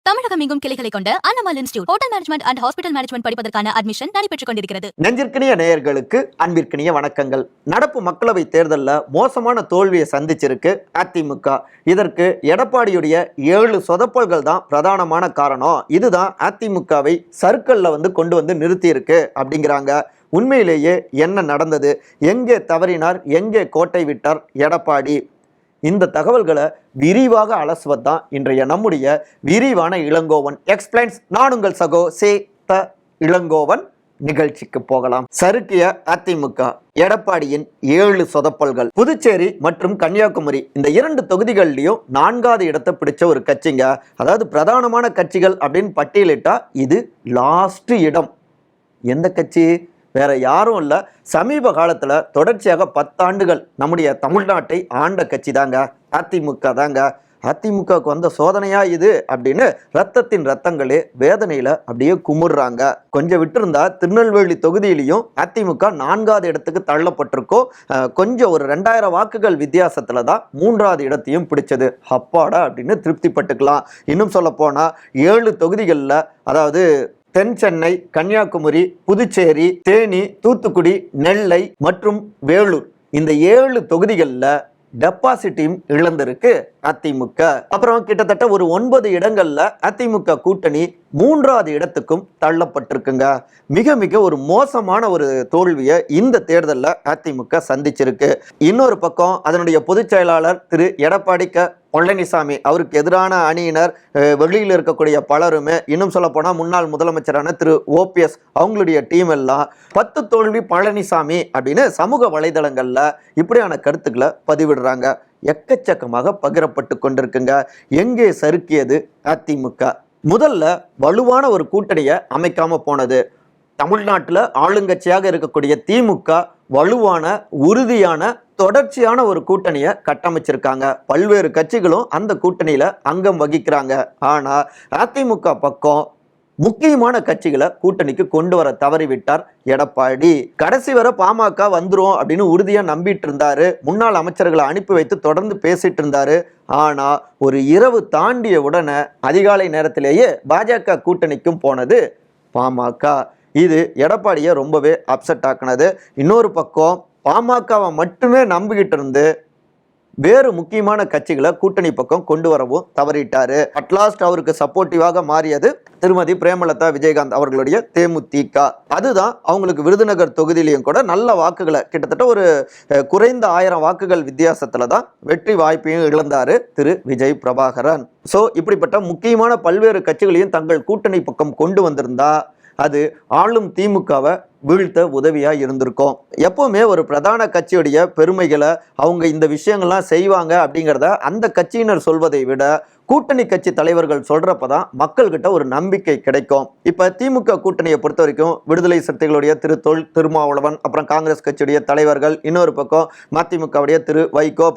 தமிழகம் எங்கும் கிளைகளை கொண்ட Annamal institute hotel management and hospital management படிப்பதற்கான அட்மிஷன் நடைபெற்றுக் கொண்டிருக்கிறது. நெஞ்சிற்கினிய நேயர்களுக்கு அன்பிற்கினிய வணக்கங்கள். நடப்பு மக்களவை தேர்தலில் மோசமான தோல்வியை சந்திச்சிருக்கு அதிமுக. இதற்கு எடப்பாடியுடைய 7 சொதப்பல்கள் தான் பிரதானமான காரணம். இதுதான் அதிமுகவை சர்க்கிள்ல கொண்டு வந்து நிறுத்தி இருக்கு அப்படிங்கிறாங்க. உண்மையிலேயே என்ன நடந்தது, எங்கே தவறினார், எங்கே கோட்டை விட்டார் எடப்பாடி? இந்த தகவல்களை விரிவாக அலசுவது தான் இன்றைய நம்முடைய விரிவான இளங்கோவன் எக்ஸ்பிளைன்ஸ். நான் உங்கள் சகோ இளங்கோவன். நிகழ்ச்சிக்கு போகலாம். சறுக்கிய அதிமுக, எடப்பாடியின் 7 சொதப்பல்கள். புதுச்சேரி மற்றும் கன்னியாகுமரி இந்த 2 தொகுதிகள்லையும் 4வது இடத்தை பிடிச்ச ஒரு கட்சிங்க. அதாவது பிரதானமான கட்சிகள் அப்படின்னு பட்டியலிட்டா இது லாஸ்ட் இடம். எந்த கட்சி? வேற யாரும் இல்லை, சமீப காலத்தில் தொடர்ச்சியாக 10 ஆண்டுகள் நம்முடைய தமிழ்நாட்டை ஆண்ட கட்சி தாங்க அதிமுக தாங்க. அதிமுகவுக்கு வந்த சோதனையா இது அப்படின்னு ரத்தத்தின் ரத்தங்களே வேதனையில அப்படியே குமுறுறாங்க. கொஞ்சம் விட்டுருந்தா திருநெல்வேலி தொகுதியிலையும் அதிமுக 4வது இடத்துக்கு தள்ளப்பட்டிருக்கோம். கொஞ்சம் ஒரு 2000 வாக்குகள் வித்தியாசத்துல தான் 3வது இடத்தையும் பிடிச்சது. அப்பாடா அப்படின்னு திருப்தி பட்டுக்கலாம். இன்னும் சொல்ல போனா 7 தொகுதிகளில், அதாவது தென் சென்னை, கன்னியாகுமரி, புதுச்சேரி, தேனி, தூத்துக்குடி, நெல்லை மற்றும் வேலூர் இந்த 7 தொகுதிகளில் டெபாசிட்டையும் இழந்திருக்கு அதிமுக. அப்புறம் கிட்டத்தட்ட ஒரு 9 இடங்கள்ல அதிமுக கூட்டணி 3வது இடத்துக்கும் தள்ளப்பட்டிருக்குங்க. மிக மிக ஒரு மோசமான ஒரு தோல்வியை இந்த தேர்தலில் அதிமுக சந்திச்சிருக்கு. இன்னொரு பக்கம் அதனுடைய பொதுச் செயலாளர் திரு எடப்பாடி பழனிசாமி அவருக்கு எதிரான அணியினர், வெளியில் இருக்கக்கூடிய பலருமே, இன்னும் சொல்ல போனால் முன்னாள் முதலமைச்சரான திரு OPS அவங்களுடைய டீம் எல்லாம் 10 தோல்வி பழனிசாமி அப்படின்னு சமூக வலைதளங்கள்ல இப்படியான கருத்துக்களை பதிவிடுறாங்க. எக்கச்சக்கமாக பகிரப்பட்டு கொண்டிருக்குங்க. எங்கே சறுக்கியது அதிமுக? முதல்ல வலுவான ஒரு கூட்டணியை அமைக்காம போனது. தமிழ்நாட்டில் ஆளுங்கட்சியாக இருக்கக்கூடிய திமுக வலுவான, உறுதியான, தொடர்ச்சியான ஒரு கூட்டணியை கட்டமைச்சிருக்காங்க. பல்வேறு கட்சிகளும் அந்த கூட்டணியில அங்கம் வகிக்கிறாங்க. ஆனா அதிமுக பக்கம் முக்கியமான கட்சிகளை கூட்டணிக்கு கொண்டு வர தவறிவிட்டார் எடப்பாடி. கடைசி வரை பாமக வந்துரும் அப்படின்னு உறுதியா நம்பிட்டு இருந்தாரு. முன்னாள் அமைச்சர்களை அனுப்பி வைத்து தொடர்ந்து பேசிட்டு இருந்தாரு. ஆனா ஒரு இரவு தாண்டிய உடனே அதிகாலை நேரத்திலேயே பாஜக கூட்டணிக்கும் போனது பாமக. இது எடப்பாடியை ரொம்பவே அப்செட் ஆக்குனது. இன்னொரு பக்கம் பாமகவை மட்டுமே நம்பிக்கிட்டு இருந்து வேறு முக்கியமான கட்சிகளை கூட்டணி பக்கம் கொண்டு வரவும் தவறிட்டாரு. அட்லாஸ்ட் அவருக்கு சப்போர்ட்டிவாக மாறியது திருமதி பிரேமலதா விஜயகாந்த் அவர்களுடைய தேமுதிக. அதுதான் அவங்களுக்கு விருதுநகர் தொகுதியிலையும் கூட நல்ல வாக்குகளை, கிட்டத்தட்ட ஒரு குறைந்த 1000 வாக்குகள் வித்தியாசத்துல தான் வெற்றி வாய்ப்பையும் இழந்தாரு திரு விஜய் பிரபாகரன். ஸோ இப்படிப்பட்ட முக்கியமான பல்வேறு கட்சிகளையும் தங்கள் கூட்டணி பக்கம் கொண்டு வந்திருந்தா அது ஆளும் திமுகவை வீழ்த்த உதவியா இருந்திருக்கும். எப்பவுமே ஒரு பிரதான கட்சியுடைய பெருமைகளை அவங்க இந்த விஷயங்கள்லாம் செய்வாங்க அப்படிங்கிறத அந்த கட்சியினர் சொல்வதை விட கூட்டணி கட்சி தலைவர்கள் சொல்றப்பதான் மக்கள்கிட்ட ஒரு நம்பிக்கை கிடைக்கும். இப்ப திமுக கூட்டணியை பொறுத்த வரைக்கும் விடுதலை சிறுத்தைகளுடைய திரு திருமாவளவன், அப்புறம் காங்கிரஸ் கட்சியுடைய தலைவர்கள், இன்னொரு பக்கம் மதிமுகவுடைய திரு வைகோ,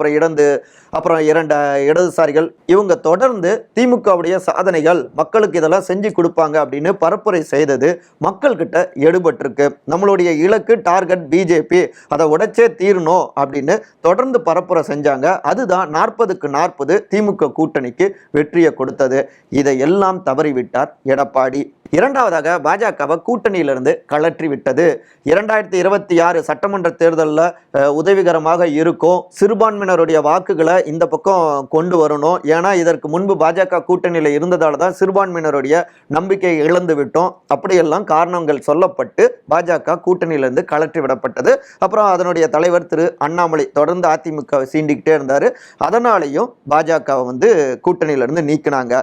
அப்புறம் 2 இடதுசாரிகள், இவங்க தொடர்ந்து திமுகவுடைய சாதனைகள், மக்களுக்கு இதெல்லாம் செஞ்சு கொடுப்பாங்க அப்படின்னு பரப்புரை செய்தது மக்கள்கிட்ட எடுபட்டிருக்கு. நம்மளுடைய இலக்கு டார்கெட் பிஜேபி, அதை உடைச்சே தீரணும் அப்படின்னு தொடர்ந்து பரப்புரை செஞ்சாங்க. அதுதான் 40க்கு 40 திமுக கூட்டணிக்கு வெற்றியை கொடுத்தது. இதை எல்லாம் தவறிவிட்டார் எடப்பாடி. இரண்டாவதாக பாஜகவை கூட்டணியிலிருந்து கலற்றி விட்டது. 2026 சட்டமன்ற தேர்தலில் உதவிகரமாக இருக்கும். சிறுபான்மையினருடைய வாக்குகளை இந்த பக்கம் கொண்டு வரணும். ஏன்னா இதற்கு முன்பு பாஜக கூட்டணியில் இருந்ததால தான் சிறுபான்மையினருடைய நம்பிக்கை இழந்து விட்டோம். அப்படியெல்லாம் காரணங்கள் சொல்லப்பட்டு பாஜக கூட்டணியிலிருந்து கலற்றி விடப்பட்டது. அப்புறம் அதனுடைய தலைவர் திரு அண்ணாமலை தொடர்ந்து அதிமுகவை சீண்டிக்கிட்டே இருந்தார். அதனாலையும் பாஜகவை கூட்டணியிலிருந்து நீக்கினாங்க.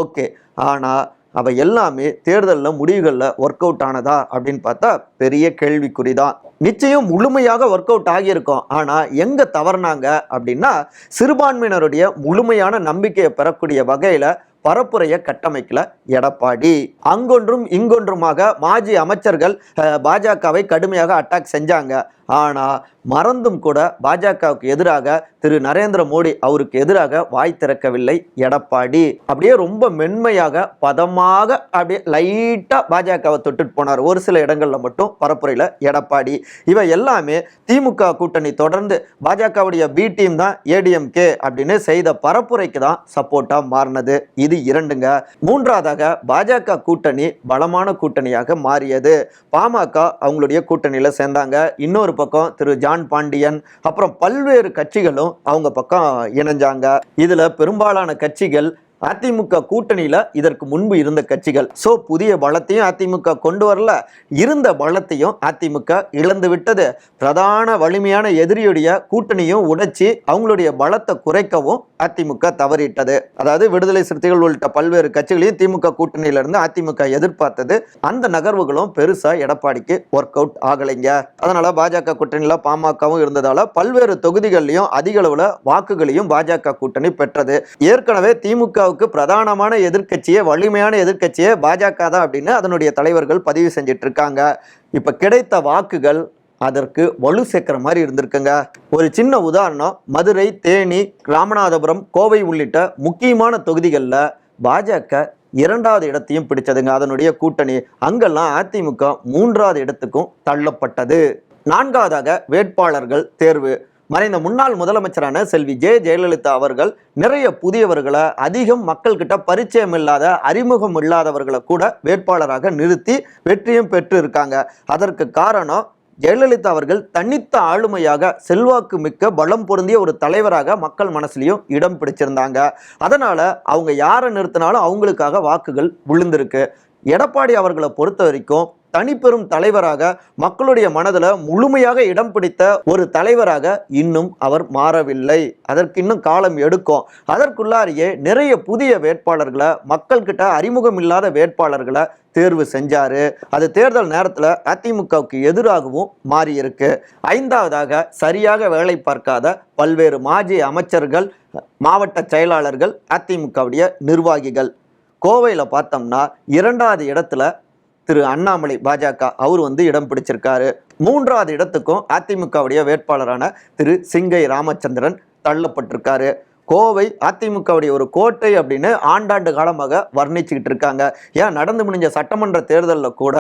ஓகே, ஆனால் அவை எல்லாமே தேர்தலில் முடிவுகளில் ஒர்க் அவுட் ஆனதா அப்படின்னு பார்த்தா பெரிய கேள்விக்குறிதான். நிச்சயம் முழுமையாக ஒர்க் அவுட் ஆகியிருக்கும். ஆனால் எங்கே தவறுனாங்க அப்படின்னா, சிறுபான்மையினருடைய முழுமையான நம்பிக்கையை பெறக்கூடிய வகையில் பரப்புரையை கட்டமைக்கல எடப்பாடி. அங்கொன்றும் இங்கொன்றுமாக மாஜி அமைச்சர்கள் பாஜகவை கடுமையாக அட்டாக் செஞ்சாங்க. ஆனால் மறந்தும் கூட பாஜகவுக்கு எதிராக திரு நரேந்திர மோடி அவருக்கு எதிராக வாய் திறக்கவில்லை எடப்பாடி. அப்படியே ரொம்ப மென்மையாக பதமாக அப்படியே லைட்டா பாஜகவை தொட்டுட்டு போனார். ஒரு சில இடங்கள்ல மட்டும் பரப்புரையில் எடப்பாடி. இவை எல்லாமே திமுக கூட்டணி தொடர்ந்து பாஜகவுடைய பி டீம் தான் ADMK அப்படின்னு செய்த பரப்புரைக்கு தான் சப்போர்ட்டா மாறினது. இது இது 2ங்க. மூன்றாவதாக பாஜக கூட்டணி பலமான கூட்டணியாக மாறியது. பாமக அவங்களுடைய கூட்டணியில சேர்ந்தாங்க. இன்னொரு பக்கம் திரு ஜான் பாண்டியன் அப்புறம் பல்வேறு கட்சிகளும் அவங்க பக்கம் இணைஞ்சாங்க. இதுல பெரும்பாலான கட்சிகள் அதிமுக கூட்டணியில இதற்கு முன்பு இருந்த கட்சிகள். சோ புதிய பலத்தையும் அதிமுக கொண்டு வரல, இருந்த பலத்தையும் அதிமுக இழந்து விட்டது. பிரதான வலிமையான எதிரியுடைய கூட்டணியும் உடைச்சி அவங்களுடைய பலத்தை குறைக்கவும் அதிமுக தவறிட்டது. அதாவது விடுதலை சிறுத்தைகள் உள்ளிட்ட பல்வேறு கட்சிகளையும் திமுக கூட்டணியில இருந்து அதிமுக எதிர்பார்த்தது. அந்த நகர்வுகளும் பெருசா எடப்பாடிக்கு ஒர்க் அவுட் ஆகலைங்க. அதனால பாஜக கூட்டணியில பாமகவும் இருந்ததால பல்வேறு தொகுதிகளிலும் அதிக அளவுல வாக்குகளையும் பாஜக கூட்டணி பெற்றது. ஏற்கனவே திமுக பிரதானமான எதிர்க்கட்சியே வலிமையான எதிர்க்கட்சியே பாஜக தான் அப்படின்னு அதனுடைய தலைவர்கள் பதிவு செஞ்சிட்டு இருக்காங்க. இப்ப கிடைத்த வாக்குகள் அதற்கு வலு சேர்க்கிற மாதிரி இருந்திருக்குங்க. ஒரு சின்ன உதாரணம், மதுரை, தேனி, ராமநாதபுரம், கோவை உள்ளிட்ட முக்கியமான தொகுதிகளில் பாஜக 2வது இடத்தையும் பிடிச்சதுங்க. அதனுடைய கூட்டணி அங்கெல்லாம் அதிமுக 3வது இடத்துக்கும் தள்ளப்பட்டது. 4வதாக வேட்பாளர்கள் தேர்வு. மறைந்த முன்னாள் முதலமைச்சரான செல்வி ஜெயலலிதா அவர்கள் நிறைய புதியவர்களை, அதிகம் மக்கள் கிட்ட பரிச்சயம் இல்லாத, அறிமுகம் இல்லாதவர்களை கூட வேட்பாளராக நிறுத்தி வெற்றியும் பெற்று இருக்காங்க. அதற்கு காரணம் ஜெயலலிதா அவர்கள் தனித்த ஆளுமையாக, செல்வாக்கு மிக்க, பலம் பொருந்திய ஒரு தலைவராக மக்கள் மனசுலையும் இடம் பிடிச்சிருந்தாங்க. அதனால அவங்க யாரை நிறுத்தினாலும் அவங்களுக்காக வாக்குகள் விழுந்திருக்கு. எடப்பாடி அவர்களை பொறுத்த வரைக்கும் தனிப்பெரும் தலைவராக, மக்களுடைய மனதில் முழுமையாக இடம் பிடித்த ஒரு தலைவராக இன்னும் அவர் மாறவில்லை. அதற்கு இன்னும் காலம் எடுக்கும். அதற்குள்ளாரியே நிறைய புதிய வேட்பாளர்களை, மக்கள்கிட்ட அறிமுகம் இல்லாத வேட்பாளர்களை தேர்வு செஞ்சாரு. அது தேர்தல் நேரத்தில் அதிமுகவுக்கு எதிராகவும் மாறி இருக்கு. 5வதாக சரியாக வேலை பார்க்காத பல்வேறு மாஜி அமைச்சர்கள், மாவட்ட செயலாளர்கள், அதிமுகவுடைய நிர்வாகிகள். கோவையில் பார்த்தோம்னா 2வது இடத்துல திரு அண்ணாமலை பாஜக அவர் இடம் பிடிச்சிருக்காரு. 3வது இடத்துக்கும் அதிமுகவுடைய வேட்பாளரான திரு சிங்கை ராமச்சந்திரன் தள்ளப்பட்டிருக்காரு. கோவை அதிமுகவுடைய ஒரு கோட்டை அப்படின்னு ஆண்டாண்டு காலமாக வர்ணிச்சுக்கிட்டு இருக்காங்க. ஏன் நடந்து முடிஞ்ச சட்டமன்ற தேர்தலில் கூட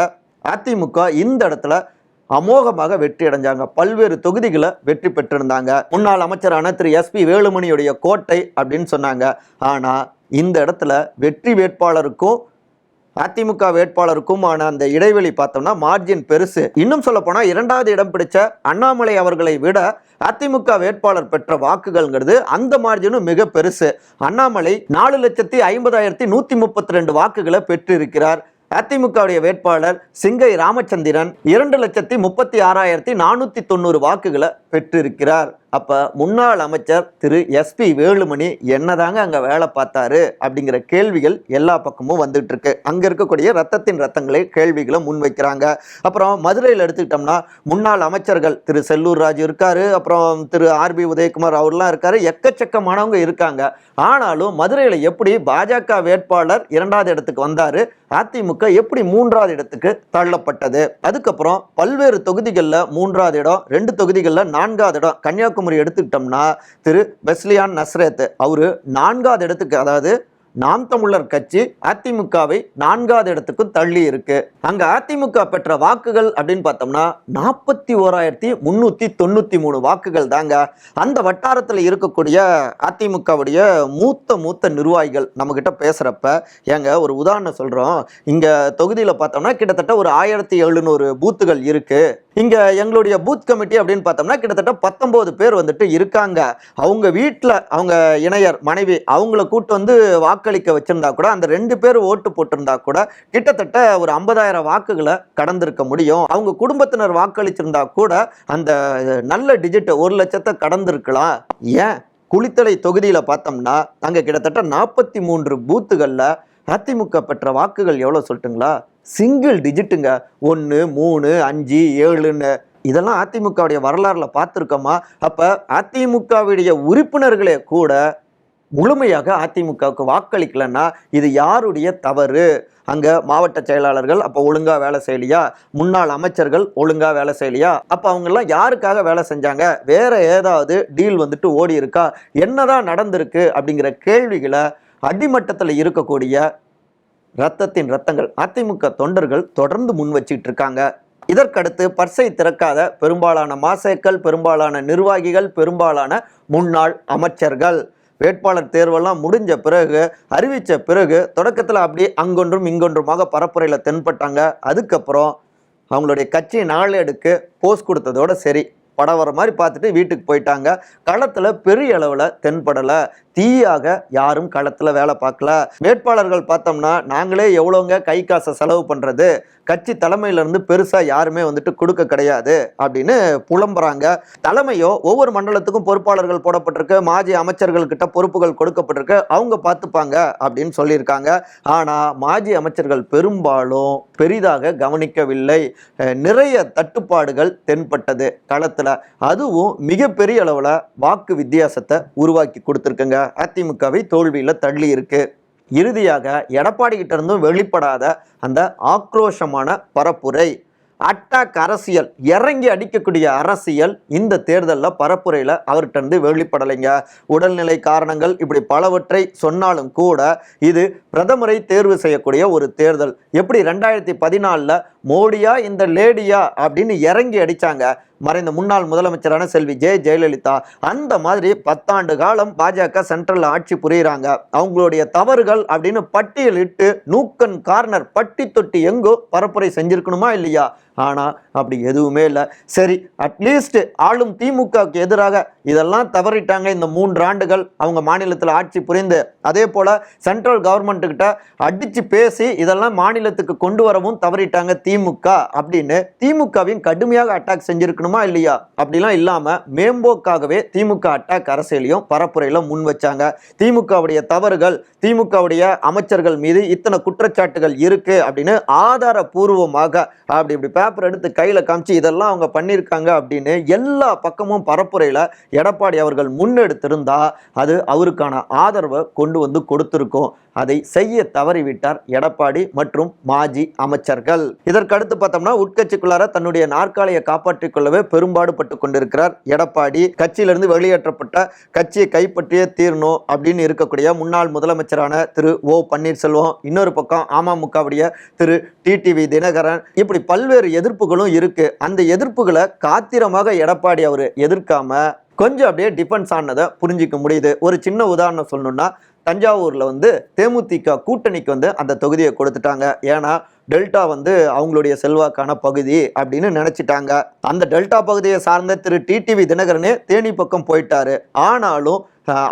அதிமுக இந்த இடத்துல அமோகமாக வெற்றி அடைஞ்சாங்க. பல்வேறு தொகுதிகளை வெற்றி பெற்றிருந்தாங்க. முன்னாள் அமைச்சரான திரு SP வேலுமணியுடைய கோட்டை அப்படின்னு சொன்னாங்க. ஆனா இந்த இடத்துல வெற்றி வேட்பாளருக்கும் அதிமுக வேட்பாளருக்குமான அந்த இடைவெளி பார்த்தோம்னா மார்ஜின் பெருசு. இன்னும் சொல்ல போனா 2வது இடம் பிடிச்ச அண்ணாமலை அவர்களை விட அதிமுக வேட்பாளர் பெற்ற வாக்குகள்ங்கிறது அந்த மார்ஜினும் மிக பெருசு. அண்ணாமலை 4,50,132 வாக்குகளை பெற்றிருக்கிறார். அதிமுகவுடைய வேட்பாளர் சிங்கை ராமச்சந்திரன் 2,36,490 வாக்குகளை பெற்றிருக்கிறார். அப்ப முன்னாள் அமைச்சர் திரு SP வேலுமணி என்னதாங்க அங்க வேலை பார்த்தாரு அப்படிங்கிற கேள்விகள் எல்லா பக்கமும் வந்துட்டு இருக்கு. அங்க இருக்கக்கூடிய ரத்தத்தின் ரத்தங்களை கேள்விகளை முன்வைக்கிறாங்க. அப்புறம் மதுரையில் எடுத்துக்கிட்டோம்னா முன்னாள் அமைச்சர்கள் திரு செல்லூர் ராஜு இருக்காரு, அப்புறம் திரு RB உதயகுமார் அவர்லாம் இருக்காரு, எக்கச்சக்கமானவங்க இருக்காங்க. ஆனாலும் மதுரையில எப்படி பாஜக வேட்பாளர் 2வது இடத்துக்கு வந்தாரு, அதிமுக எப்படி 3வது இடத்துக்கு தள்ளப்பட்டது. அதுக்கப்புறம் பல்வேறு தொகுதிகளில் 3வது இடம், 2 தொகுதிகளில் 4வது இடம். கன்னியாகுமரி எடுத்துக்கிட்டோம்னா திரு பெஸ்லியான் நஸ்ரத் அவரு 4வது இடத்துக்கு, அதாவது நாம் தமிழர் கட்சி அதிமுகவை 4வது இடத்துக்கு தள்ளி இருக்கு. அங்க அதிமுக பெற்ற வாக்குகள் அப்படின்னு பார்த்தோம்னா 41,393 வாக்குகள் தாங்க. அந்த வட்டாரத்தில் இருக்கக்கூடிய அதிமுகவுடைய மூத்த நிர்வாகிகள் நம்ம கிட்ட பேசுறப்ப, ஏங்க ஒரு உதாரணம் சொல்றோம், இங்க தொகுதியில பார்த்தோம்னா கிட்டத்தட்ட ஒரு 1,700 பூத்துகள் இருக்கு. இங்க எங்களுடைய பூத் கமிட்டி அப்படின்னு பார்த்தோம்னா கிட்டத்தட்ட 19 பேர் இருக்காங்க. அவங்க வீட்டுல அவங்க இணையர் மனைவி அவங்கள கூட்டு வாக்களிக்க வச்சிருந்தா கூட, அந்த 2 பேர் ஓட்டு போட்டிருந்தா கூட கிட்டத்தட்ட ஒரு 50,000 வாக்குகளை கடந்திருக்க முடியும். அவங்க குடும்பத்தினர் வாக்களிச்சிருந்தா கூட அந்த நல்ல டிஜிட் 1 லட்சத்தை கடந்திருக்கலாம். ஏன் குளித்தலை தொகுதியில பார்த்தோம்னா அங்க கிட்டத்தட்ட 43 பூத்துகள்ல அதிமுக பெற்ற வாக்குகள் எவ்வளவு சொல்லட்டுங்களா? சிங்கிள் டிஜிட்டுங்க. 1, 3, 5, 7ன்னு. இதெல்லாம் அதிமுகவுடைய வரலாறுல பார்த்துருக்கோமா? அப்ப அதிமுகவுடைய உறுப்பினர்களே கூட முழுமையாக அதிமுகவுக்கு வாக்களிக்கலன்னா இது யாருடைய தவறு? அங்க மாவட்ட செயலாளர்கள் அப்ப ஒழுங்கா வேலை செய்யலையா? முன்னாள் அமைச்சர்கள் ஒழுங்கா வேலை செய்யலையா? அப்ப அவங்க எல்லாம் யாருக்காக வேலை செஞ்சாங்க? வேற ஏதாவது டீல் ஓடி இருக்கா? என்னதான் நடந்திருக்கு அப்படிங்கிற கேள்விகளை அடிமட்டத்தில் இருக்கக்கூடிய ரத்தத்தின் ரத்தங்கள் அதிமுக தொண்டர்கள் தொடர்ந்து முன் வச்சுட்டு இருக்காங்க. இதற்கடுத்து பர்சை திறக்காத பெரும்பாலான மாசேக்கள், பெரும்பாலான நிர்வாகிகள், பெரும்பாலான முன்னாள் அமைச்சர்கள் வேட்பாளர் தேர்வெல்லாம் முடிஞ்ச பிறகு அறிவித்த பிறகு தொடக்கத்தில் அப்படி அங்கொன்றும் இங்கொன்றுமாக பரப்புரையில் தென்பட்டாங்க. அதுக்கப்புறம் அவங்களுடைய கட்சி நாளேடுக்கு போஸ்ட் கொடுத்ததோட சரி, படம் வர மாதிரி பார்த்துட்டு வீட்டுக்கு போயிட்டாங்க. களத்தில் பெரிய அளவில் தென்படலை. தீயாக யாரும் களத்தில் வேலை பார்க்கல. வேட்பாளர்கள் பார்த்தோம்னா நாங்களே எவ்வளோங்க கை காசை செலவு பண்ணுறது, கட்சி தலைமையிலேருந்து பெருசாக யாருமே வந்துட்டு கொடுக்க கிடையாது அப்படின்னு புலம்புறாங்க. தலைமையோ ஒவ்வொரு மண்டலத்துக்கும் பொறுப்பாளர்கள் போடப்பட்டிருக்கு, மாஜி அமைச்சர்கள்கிட்ட பொறுப்புகள் கொடுக்கப்பட்டிருக்கு, அவங்க பார்த்துப்பாங்க அப்படின்னு சொல்லியிருக்காங்க. ஆனால் மாஜி அமைச்சர்கள் பெரும்பாலும் பெரிதாக கவனிக்கவில்லை. நிறைய தட்டுப்பாடுகள் தென்பட்டது களத்தில். அதுவும் மிகப்பெரிய அளவில் வாக்கு வித்தியாசத்தை உருவாக்கி கொடுத்துருக்குங்க. அதிமுகவை தோல்வியில் தள்ளி இருக்கு. இறுதியாக எடப்பாடி கிட்ட இருந்தும் வெளிப்படாத அந்த ஆக்ரோஷமான பரப்புரை, அட்டாக் அரசியல், இறங்கி அடிக்கக்கூடிய அரசியல் இந்த தேர்தலில் பரப்புரையில் அவர்கிட்ட இருந்து வெளிப்படலைங்க. உடல்நிலை காரணங்கள் இப்படி பலவற்றை சொன்னாலும் கூட இது பிரதமரை தேர்வு செய்யக்கூடிய ஒரு தேர்தல். எப்படி 2014 மோடியா இந்த லேடியா அப்படின்னு இறங்கி அடிச்சாங்க மறைந்த முன்னாள் முதலமைச்சரான செல்வி ஜெயலலிதா, அந்த மாதிரி 10 ஆண்டு காலம் பாஜக சென்ட்ரல் ஆட்சி புரியுறாங்க. அவங்களுடைய தவறுகள் அப்படின்னு பட்டியலிட்டு நூக்கன் கார்னர் பட்டி தொட்டி எங்கோ பரப்புரை செஞ்சிருக்கணுமா இல்லையா? ஆனால் அப்படி எதுவுமே இல்லை. சரி, அட்லீஸ்ட் ஆளும் திமுகவுக்கு எதிராக இதெல்லாம் தவறிட்டாங்க இந்த 3 ஆண்டுகள் அவங்க மாநிலத்தில் ஆட்சி புரிந்து. அதே போல் சென்ட்ரல் கவர்மெண்ட்டுக்கிட்ட அடித்து பேசி இதெல்லாம் மாநிலத்துக்கு கொண்டு வரவும் தவறிட்டாங்க திமுக அப்படின்னு திமுகவையும் கடுமையாக அட்டாக் செஞ்சிருக்கணுமா இல்லையா? அப்படிலாம் இல்லாமல் மேம்போக்காகவே திமுக அட்டாக் அரசியலையும் பரப்புரையில் முன் வச்சாங்க. திமுகவுடைய தவறுகள், திமுகவுடைய அமைச்சர்கள் மீது இத்தனை குற்றச்சாட்டுகள் இருக்கு அப்படின்னு ஆதாரபூர்வமாக அப்படி இப்படி பேப்பர் எடுத்து கையில் காமிச்சு இதெல்லாம் அவங்க பண்ணியிருக்காங்க அப்படின்னு எல்லா பக்கமும் பரப்புரையில் எடப்பாடி அவர்கள் முன்னெடுத்திருந்தா அது அவருக்கான ஆதரவை கொண்டு வந்து கொடுத்திருக்கும். அதை செய்ய தவறிவிட்டார் எடப்பாடி மற்றும் மாஜி அமைச்சர்கள். இதற்கடுத்து பார்த்தோம்னா உட்கட்சிக்குள்ளார தன்னுடைய நாற்காலியை காப்பாற்றிக் கொள்ளவே பெரும்பாடுபட்டு கொண்டிருக்கிறார் எடப்பாடி. கட்சியிலிருந்து வெளியேற்றப்பட்ட கட்சியை கைப்பற்றியே தீரணும் அப்படின்னு இருக்கக்கூடிய முன்னாள் முதலமைச்சரான திரு ஓ பன்னீர்செல்வம், இன்னொரு பக்கம் அமமுகவுடைய திரு டிடிவி தினகரன், இப்படி பல்வேறு எதிர்ப்புகளும் இருக்கு. அந்த எதிர்ப்புகளை காத்திரமாக எடப்பாடி அவர் எதிர்க்காம கொஞ்சம் அப்படியே டிஃபென்ஸ் ஆனதை புரிஞ்சிக்க முடியுது. ஒரு சின்ன உதாரணம் சொல்லணும்னா, தஞ்சாவூரில் தேமுதிக கூட்டணிக்கு அந்த தொகுதியை கொடுத்துட்டாங்க. ஏன்னா டெல்டா அவங்களுடைய செல்வாக்கான பகுதி அப்படின்னு நினைச்சிட்டாங்க. அந்த டெல்டா பகுதியை சார்ந்த திரு டிடிவி தினகரனே தேனி பக்கம் போயிட்டாரு. ஆனாலும்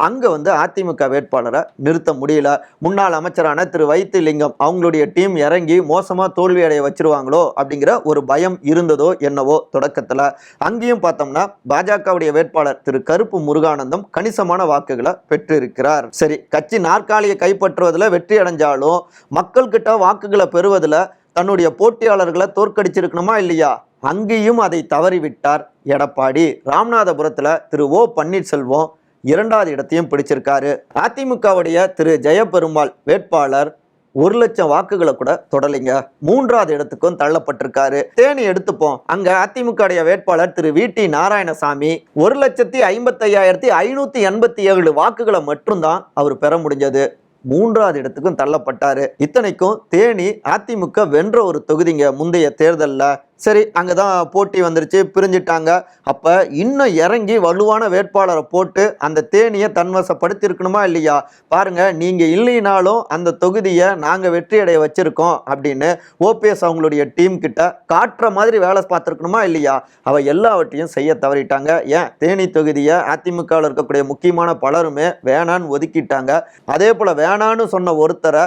அங்கே அதிமுக வேட்பாளரை நிறுத்த முடியல. முன்னாள் அமைச்சரான திரு வைத்திலிங்கம் அவங்களுடைய டீம் இறங்கி மோசமாக தோல்வி அடைய வச்சிருவாங்களோ அப்படிங்கிற ஒரு பயம் இருந்ததோ என்னவோ தொடக்கத்தில். அங்கேயும் பார்த்தோம்னா பாஜகவுடைய வேட்பாளர் திரு கருப்பு முருகானந்தம் கணிசமான வாக்குகளை பெற்றிருக்கிறார். சரி, கட்சி நாற்காலியை கைப்பற்றுவதில் வெற்றி அடைஞ்சாலும் மக்கள்கிட்ட வாக்குகளை பெறுவதில் தன்னுடைய போட்டியாளர்களை தோற்கடிச்சிருக்கணுமா இல்லையா? அங்கேயும் அதை தவறிவிட்டார் எடப்பாடி. ராமநாதபுரத்தில் திரு ஓ பன்னீர்செல்வம் 2வது இடத்தையும் பிடிச்சிருக்காரு. அதிமுகவுடைய திரு ஜெயபெருமாள் வேட்பாளர் 1,00,000 வாக்குகளை கூட தொடலைங்க, 3வது இடத்துக்கும் தள்ளப்பட்டிருக்காரு. தேனி எடுத்துப்போம், அங்க அதிமுக வேட்பாளர் திரு வி.டி. நாராயணசாமி 1,55,587 வாக்குகளை மட்டும்தான் அவர் பெற முடிஞ்சது. 3வது இடத்துக்கும் தள்ளப்பட்டாரு. இத்தனைக்கும் தேனி அதிமுக வென்ற ஒரு தொகுதிங்க முந்தைய தேர்தலில். சரி, அங்கே தான் போட்டி வந்துருச்சு, பிரிஞ்சிட்டாங்க. அப்போ இன்னும் இறங்கி வலுவான வேட்பாளரை போட்டு அந்த தேனியை தன்வசப்படுத்தியிருக்கணுமா இல்லையா? பாருங்க, நீங்கள் இல்லைனாலும் அந்த தொகுதியை நாங்கள் வெற்றி அடைய வச்சிருக்கோம் அப்படின்னு ஓபிஎஸ் அவங்களுடைய டீம் கிட்ட காட்டுற மாதிரி வேலை பார்த்துருக்கணுமா இல்லையா? அவ எல்லாவற்றையும் செய்ய தவறிட்டாங்க. ஏன், தேனி தொகுதியை அதிமுகவில் இருக்கக்கூடிய முக்கியமான பலருமே வேணான்னு ஒதுக்கிட்டாங்க. அதே போல் வேணான்னு சொன்ன ஒருத்தரை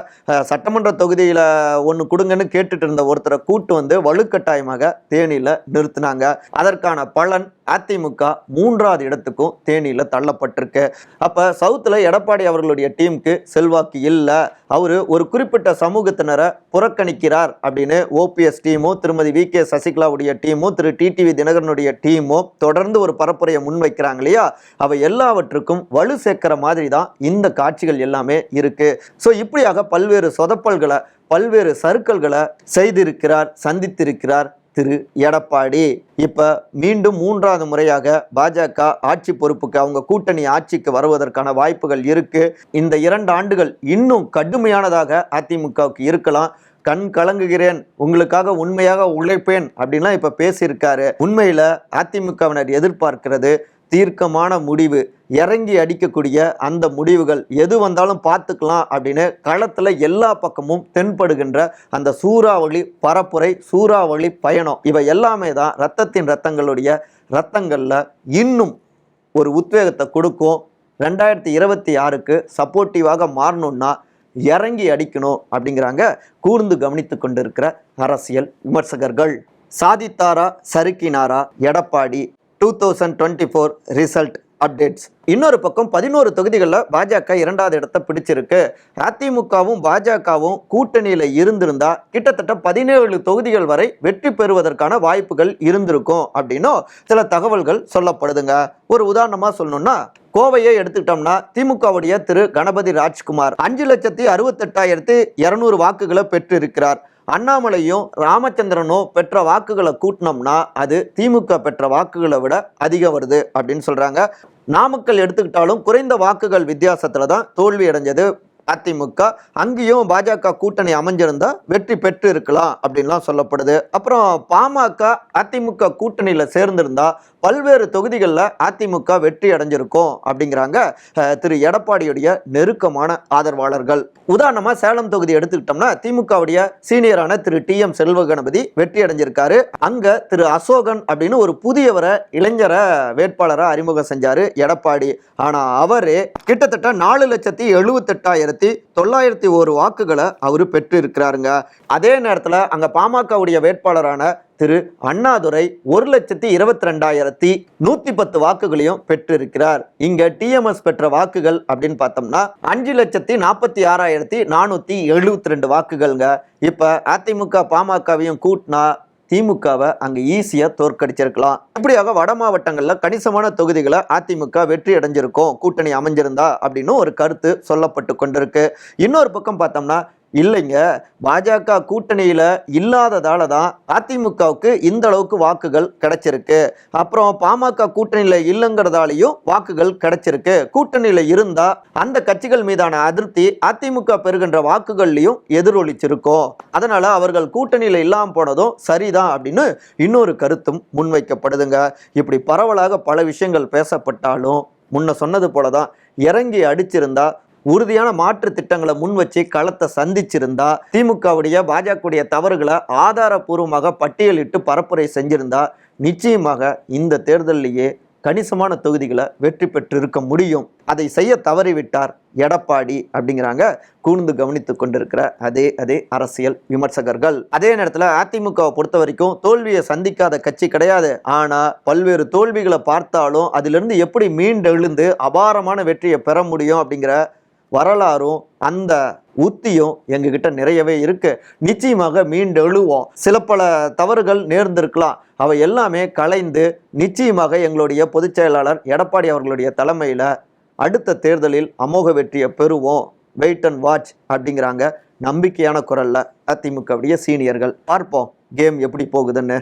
சட்டமன்ற தொகுதியில் ஒன்று கொடுங்கன்னு கேட்டுட்டு இருந்த ஒருத்தரை கூட்டு வலுக்கட்டாயமாக தேனியில நிறுத்தினாங்க. அதற்கான பலன் அதிமுக 3வது இடத்துக்கும் தேனியில தள்ளப்பட்டிருக்கு. அப்ப சவுத்துல எடப்பாடி அவர்களுடைய டீமுக்கு செல்வாக்கு இல்லை, அவரு ஒரு குறிப்பிட்ட சமூகத்தினரை புறக்கணிக்கிறார் அப்படின்னு ஓபிஎஸ் டீமோ திருமதி வி.கே. சசிகலாவுடைய டீமோ திரு டிடிவி தினகரனுடைய டீமோ தொடர்ந்து ஒரு பரப்புரையை முன்வைக்கிறாங்க இல்லையா? அவை எல்லாவற்றுக்கும் வலு சேர்க்கிற மாதிரி தான் இந்த காட்சிகள் எல்லாமே இருக்கு. ஸோ இப்படியாக பல்வேறு சொதப்பல்களை, பல்வேறு சறுக்கல்களை செய்திருக்கிறார், சந்தித்திருக்கிறார் திரு எடப்பாடி. இப்ப மீண்டும் 3வது முறையாக பாஜக ஆட்சி பொறுப்புக்கு, அவங்க கூட்டணி ஆட்சிக்கு வருவதற்கான வாய்ப்புகள் இருக்கு. இந்த 2 ஆண்டுகள் இன்னும் கடுமையானதாக அதிமுகவுக்கு இருக்கலாம். கண் கலங்குகிறேன், உங்களுக்காக உண்மையாக உழைப்பேன் அப்படின்லாம் இப்ப பேசியிருக்காரு. உண்மையில அதிமுகவினர் எதிர்பார்க்கிறது தீர்க்கமான முடிவு, இறங்கி அடிக்கக்கூடிய அந்த முடிவுகள், எது வந்தாலும் பார்த்துக்கலாம் அப்படின்னு களத்தில் எல்லா பக்கமும் தென்படுகின்ற அந்த சூறாவளி பரப்புரை, சூறாவளி பயணம், இவை எல்லாமே தான் ரத்தங்களுடைய ரத்தங்களில் இன்னும் ஒரு உத்வேகத்தை கொடுக்கும். 2026க்கு சப்போர்ட்டிவாக மாறணும்னா இறங்கி அடிக்கணும் அப்படிங்கிறாங்க கூர்ந்து கவனித்து கொண்டிருக்கிற அரசியல் விமர்சகர்கள். சாதித்தாரா சறுக்கினாரா எடப்பாடி 2024 ரிசல்ட் அப்டேட்ஸ். இன்னொரு பக்கம் 11 தொகுதிகளில் பாஜக 2வது இடத்தை பிடிச்சிருக்கு. அதிமுகவும் பாஜகவும் கூட்டணியில் இருந்திருந்தா கிட்டத்தட்ட 17 தொகுதிகள் வரை வெற்றி பெறுவதற்கான வாய்ப்புகள் இருந்திருக்கும் அப்படின்னும் சில தகவல்கள் சொல்லப்படுதுங்க. ஒரு உதாரணமாக சொல்லணும்னா கோவையை எடுத்துக்கிட்டோம்னா திமுகவுடைய திரு கணபதி ராஜ்குமார் 5,68,200 வாக்குகளை பெற்றிருக்கிறார். அண்ணாமலையும் ராமச்சந்திரனும் பெற்ற வாக்குகளை கூட்டினோம்னா அது திமுக பெற்ற வாக்குகளை விட அதிகம் வருது அப்படின்னு சொல்றாங்க. நாமக்கல் எடுத்துக்கிட்டாலும் குறைந்த வாக்குகள் வித்தியாசத்துல தான் தோல்வி அடைஞ்சது அதிமுக. அங்கேயும் பாஜக கூட்டணி அமைஞ்சிருந்தா வெற்றி பெற்று இருக்கலாம் அப்படின்லாம் சொல்லப்படுது. அப்புறம் பாமக அதிமுக கூட்டணியில் சேர்ந்திருந்தா பல்வேறு தொகுதிகளில் அதிமுக வெற்றி அடைஞ்சிருக்கும் அப்படிங்கிறாங்க திரு எடப்பாடியுடைய நெருக்கமான ஆதரவாளர்கள். உதாரணமாக சேலம் தொகுதி எடுத்துக்கிட்டோம்னா திமுகவுடைய சீனியரான திரு TM செல்வகணபதி வெற்றி அடைஞ்சிருக்காரு. அங்கே திரு அசோகன் அப்படின்னு ஒரு புதியவரை இளைஞரை வேட்பாளராக அறிமுகம் செஞ்சாரு எடப்பாடி. ஆனால் அவரே கிட்டத்தட்ட 4,78,901 வாக்குகளை அவர் பெற்று இருக்கிறாருங்க. அதே நேரத்தில் அங்கே பாமகவுடைய வேட்பாளரான திரு அண்ணாதுரை 1,22,110 வாக்குகளையும் பெற்றிருக்கிறார். இங்க TMS பெற்ற வாக்குகள் அப்படின்னு பார்த்தோம்னா 5,46,472 வாக்குகள்ங்க. இப்ப அதிமுக பாமகவையும் கூட்டினா திமுகவை அங்க ஈஸியா தோற்கடிச்சிருக்கலாம். இப்படியாக வட மாவட்டங்கள்ல கணிசமான தொகுதிகளை அதிமுக வெற்றி அடைஞ்சிருக்கும் கூட்டணி அமைஞ்சிருந்தா அப்படின்னு ஒரு கருத்து சொல்லப்பட்டு கொண்டிருக்கு. இன்னொரு பக்கம் பார்த்தோம்னா இல்லைங்க, பாஜக கூட்டணியில இல்லாததால தான் அதிமுகவுக்கு இந்த அளவுக்கு வாக்குகள் கிடைச்சிருக்கு. அப்புறம் பாமக கூட்டணியில இல்லைங்கிறதாலையும் வாக்குகள் கிடைச்சிருக்கு. கூட்டணியில இருந்தா அந்த கட்சிகள் மீதான அதிருப்தி அதிமுக பெறுகின்ற வாக்குகள்லையும் எதிரொலிச்சிருக்கும். அதனால அவர்கள் கூட்டணியில இல்லாம போனதும் சரிதான் அப்படின்னு இன்னொரு கருத்தும் முன்வைக்கப்படுதுங்க. இப்படி பரவலாக பல விஷயங்கள் பேசப்பட்டாலும் முன்ன சொன்னது போலதான் இறங்கி அடிச்சிருந்தா, உறுதியான மாற்று திட்டங்களை முன் வச்சு களத்தை சந்திச்சிருந்தா, திமுகவுடைய பாஜகவுடைய தவறுகளை ஆதாரபூர்வமாக பட்டியலிட்டு பரப்புரை செஞ்சிருந்தா நிச்சயமாக இந்த தேர்தலிலேயே கணிசமான தொகுதிகளை வெற்றி பெற்று இருக்க முடியும். அதை செய்ய தவறிவிட்டார் எடப்பாடி அப்படிங்கிறாங்க கூர்ந்து கவனித்து கொண்டிருக்கிற அதே அரசியல் விமர்சகர்கள். அதே நேரத்தில் அதிமுகவை பொறுத்த வரைக்கும் தோல்வியை சந்திக்காத கட்சி கிடையாது. ஆனா பல்வேறு தோல்விகளை பார்த்தாலும் அதிலிருந்து எப்படி மீண்டெழுந்து அபாரமான வெற்றியை பெற முடியும் அப்படிங்கிற வரலாறும் அந்த உத்தியும் எங்ககிட்ட நிறையவே இருக்கு. நிச்சயமாக மீண்டெழுவோம். சில பல தவறுகள் நேர்ந்திருக்கலாம், அவை எல்லாமே கலைந்து நிச்சயமாக எங்களுடைய பொதுச் செயலாளர் எடப்பாடி அவர்களுடைய தலைமையில அடுத்த தேர்தலில் அமோக வெற்றியை பெறுவோம். வெயிட் அண்ட் வாட்ச் அப்படிங்கிறாங்க நம்பிக்கையான குரல்ல அதிமுகவுடைய சீனியர்கள். பார்ப்போம் கேம் எப்படி போகுதுன்னு.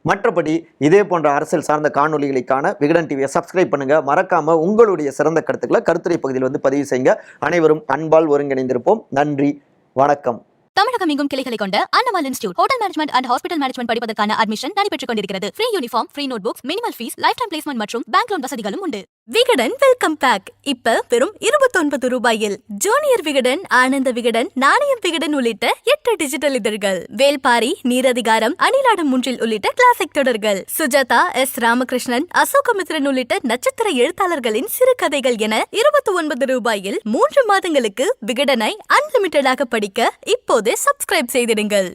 மற்றபடி இதே போன்ற அரசியல் சார்ந்த காணொலிகளுக்கான விகடன் டிவியை சப்ஸ்கிரைப் பண்ணுங்க. மறக்காம உங்களுடைய சிறந்த கருத்துக்களை கருத்துரை பகுதியில் வந்து பதிவு செய்யுங்க. அனைவரும் அன்பால் ஒருங்கிணைந்திருப்போம். நன்றி, வணக்கம். தமிழகம் எங்கும் கிளைகளை கொண்ட Annamal institute hotel management and hospital management படிப்பதற்கான அட்மிஷன் நடைபெற்றுக் கொண்டிருக்கிறது. Free uniform, free notebooks, minimal fees, lifetime placement மற்றும் பேங்க் லோன் வசதிகளும் உண்டு. விகடன் வெல்கம் பேக் இப்ப வெறும் 29 ரூபாயில் ஜூனியர் விகடன், ஆனந்த விகடன், நாணயம் விகடன் உள்ளிட்ட 8 டிஜிட்டல் இதழ்கள், வேல்பாரி, நீரதிகாரம், அணிலாடம் முன்றில் உள்ளிட்ட கிளாசிக் தொடர்கள், சுஜாதா, S. ராமகிருஷ்ணன், அசோகமித்ரன் உள்ளிட்ட நட்சத்திர எழுத்தாளர்களின் சிறுகதைகள் என 29 ரூபாயில் 3 மாதங்களுக்கு விகடனை அன்லிமிட்டடாக படிக்க இப்போதே சப்ஸ்கிரைப் செய்திடுங்கள்.